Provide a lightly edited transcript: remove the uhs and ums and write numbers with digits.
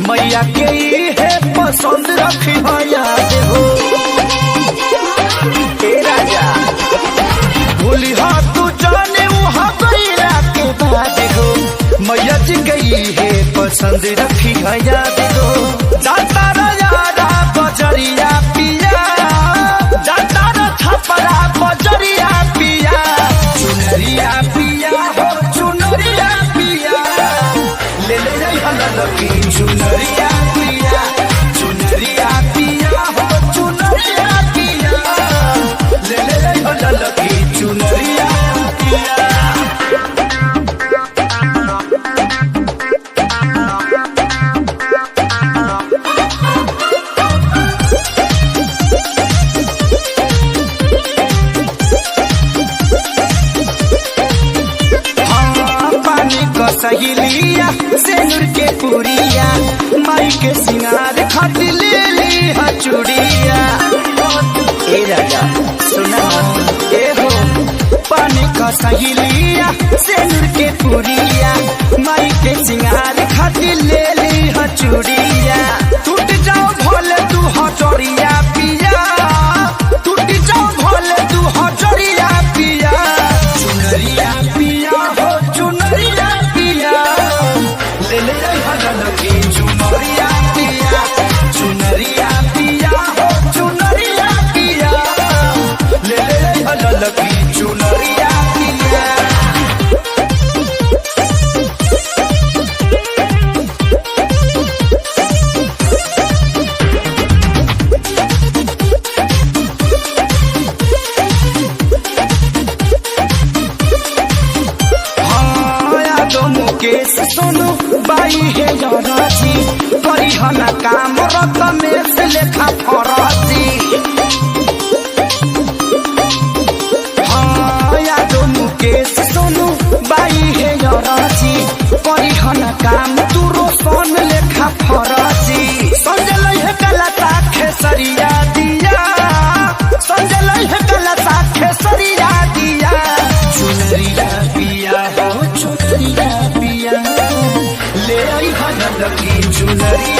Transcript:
मैया के है पसंद रखी याद हो राजा भूली हो तू जाने वहाँ गईला के बाद हो मैया जी गई है पसंद रखी याद हो जाता यारा बजरिया पिया जाता छपरा बजरिया पिया चुनरिया पिया हो चुनरिया पिया ले लकी चुनरिया पिया चुनरिया पिया हो चुनरिया पिया ले लकी चुनरिया पिया। सहेलिया सेनुर के पुरिया माई के सिंगार खातिर ले ली चूड़िया ए राजा सुना ए हो पानी का सहेलिया सेनुर के पुरिया माई के सिंगार खातिर ले ली चूड़िया टूट जाओ भोले तू हजरिया पिया टूट जाओ भोले तू हजरिया पिया चुनरिया पिया हो चुनरिया लकी चुनरिया पिया चुनरिया पिया हो चुनरिया पिया ले लकी चुनरिया पिया। मुकेश सोनू बाई है राजी करी हना काम रत में से लेखा फराजी हाँ यादो मुकेश सोनू बाई है राजी करी हना काम तू रोशन लेखा फराजी संजय है गलता खेसरिया दिया संजय है गलता खेसरिया दिया चुनरिया पिया हो चुनरिया पिया ले आई लकी चुनरिया।